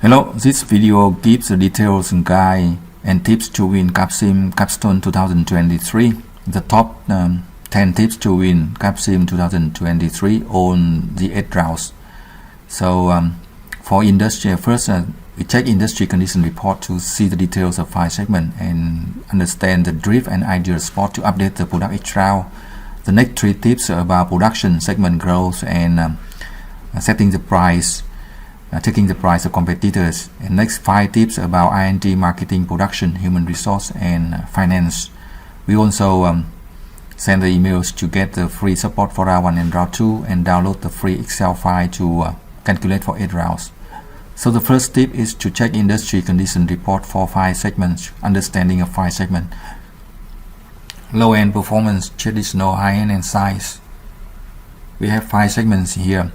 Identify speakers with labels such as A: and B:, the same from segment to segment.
A: Hello, this video gives the details and guide and tips to win Capsim Capstone 2023. The top 10 tips to win Capsim 2023 on the 8 rounds. So for industry, first we check industry condition report to see the details of 5 segments and understand the drift and ideal spot to update the product each round. The next 3 tips are about production, segment growth, and setting the price. Taking the price of competitors. And next 5 tips about I&D, marketing, production, human resource, and finance. We also send the emails to get the free support for round 1 and round 2 and download the free Excel file to calculate for 8 rounds. So the first tip is to check industry condition report for 5 segments, understanding of 5 segments. Low-end performance, traditional, high-end, and size. We have 5 segments here.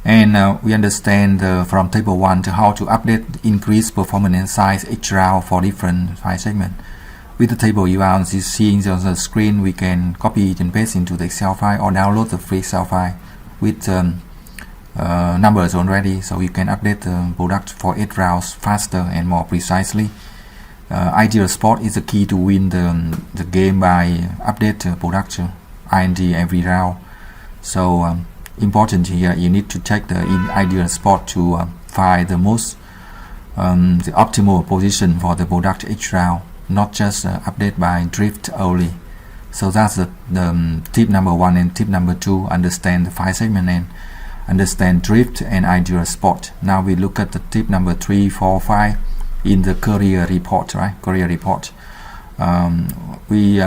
A: And we understand from table 1 to how to update increase performance and size each round for different 5 segments. With the table you are seeing on the screen, we can copy it and paste into the Excel file or download the free Excel file with numbers already, so you can update the product for 8 rounds faster and more precisely. Ideal spot is the key to win the game by update product I&D every round. So important here, you need to check the ideal spot to find the most the optimal position for the product each round, not just update by drift only. So that's the tip number 1 and tip number 2. Understand the 5 segment and understand drift and ideal spot. Now we look at the tip number 3, 4, 5 in the career report, right? Career report. We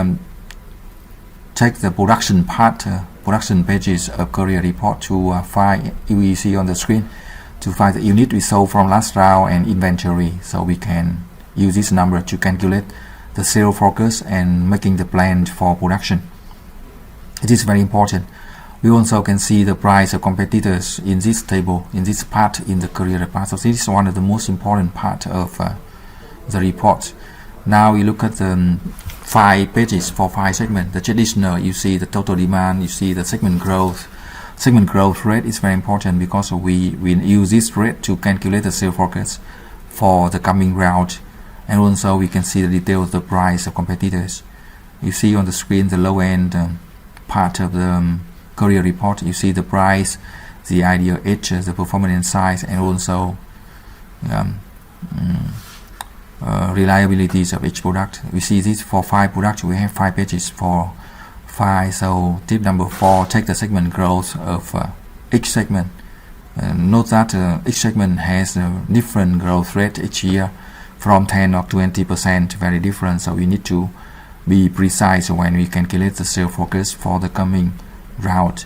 A: check the production part. Production pages of career report to find, we see on the screen, to find the unit we sold from last round and inventory. So we can use this number to calculate the sales focus and making the plan for production. It is very important. We also can see the price of competitors in this table, in this part in the career report. So this is one of the most important part of the report. Now we look at the 5 pages for 5 segments. The traditional, you see the total demand, you see the segment growth. Segment growth rate is very important because we use this rate to calculate the sales forecast for the coming round. And also we can see the details of the price of competitors. You see on the screen the low end part of the career report. You see the price, the ideal edge, the performance and size, and also reliabilities of each product. We see this for 5 products. We have 5 pages for 5. So tip number 4, take the segment growth of each segment. Note that each segment has a different growth rate each year, from 10 or 20%, very different. So we need to be precise when we calculate the sales forecast for the coming round.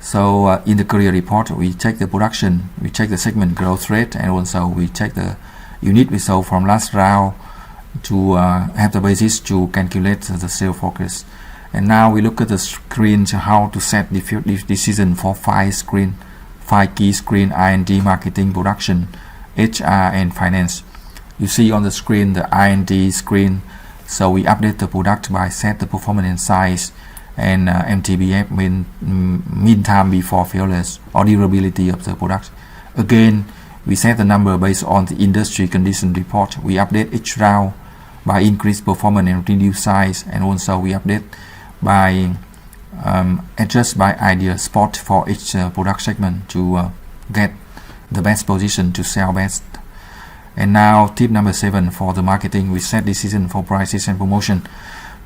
A: So in the career report, we check the production, we check the segment growth rate, and also we check the unit we sold from last round to have the basis to calculate the sales forecast. And now we look at the screen to how to set the decision for 5 key screen: I&D, marketing, production, HR, and finance. You see on the screen the I&D screen. So we update the product by set the performance and size, and MTBF, mean time before failures, or durability of the product. Again, we set the number based on the industry condition report. We update each round by increase performance and reduce size, and also we update by adjust by ideal spot for each product segment to get the best position to sell best. And now tip number 7 for the marketing, we set decision for prices and promotion.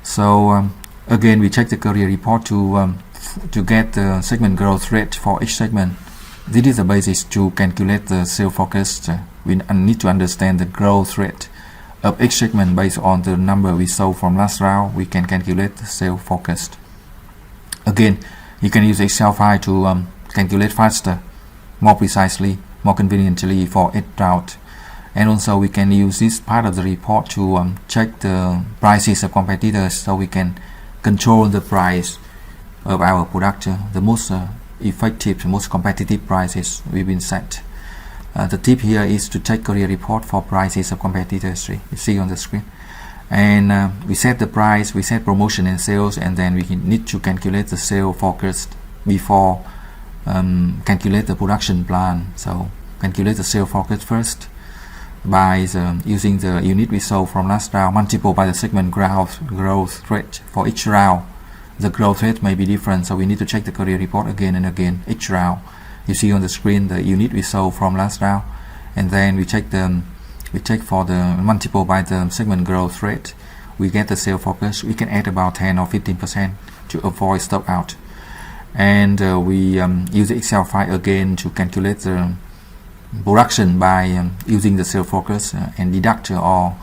A: So again, we check the career report to get the segment growth rate for each segment. This is the basis to calculate the sales forecast. We need to understand the growth rate of each segment based on the number we sold from last round. We can calculate the sales forecast. Again, you can use Excel file to calculate faster, more precisely, more conveniently for 8 rounds. And also we can use this part of the report to check the prices of competitors, so we can control the price of our product. The most effective, most competitive prices we've been set. The tip here is to check career report for prices of competitors. You see on the screen, and we set the price, we set promotion and sales, and then we need to calculate the sales forecast before calculate the production plan. So calculate the sale forecast first by using the unit we sold from last round multiple by the segment growth rate. For each round, the growth rate may be different, so we need to check the career report again and again each round. You see on the screen the unit we sold from last round, and then we check for the multiple by the segment growth rate. We get the sale forecast. We can add about 10 or 15% to avoid stop out, and we use the Excel file again to calculate the production by using the sale forecast and deduct or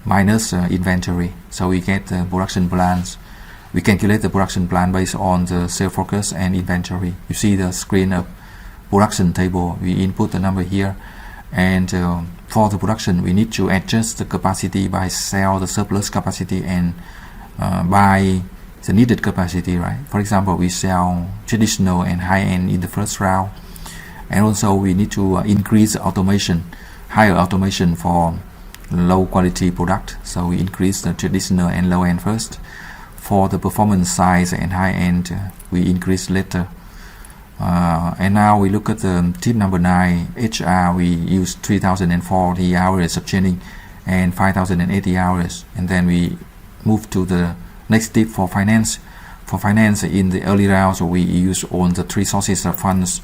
A: minus inventory. So we get the production plans. We calculate the production plan based on the sale forecast and inventory. You see the screen of production table. We input the number here, and for the production we need to adjust the capacity by sell the surplus capacity and buy the needed capacity, right? For example, we sell traditional and high-end in the first round, and also we need to increase automation, higher automation for low quality product, so we increase the traditional and low end first. For the performance size and high end, we increase later. And now we look at the tip number 9, HR. We use 3040 hours of training and 5080 hours, and then we move to the next tip for finance. For finance, in the early rounds we use on the three sources of funds,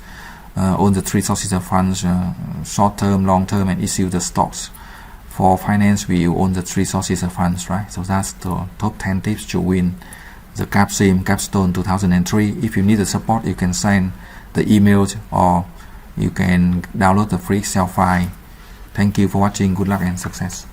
A: short term, long term, and issue the stocks. For finance, we own the three sources of funds, right? So that's the top 10 tips to win the Capsim Capstone 2003. If you need the support, you can send the email or you can download the free Excel file. Thank you for watching. Good luck and success.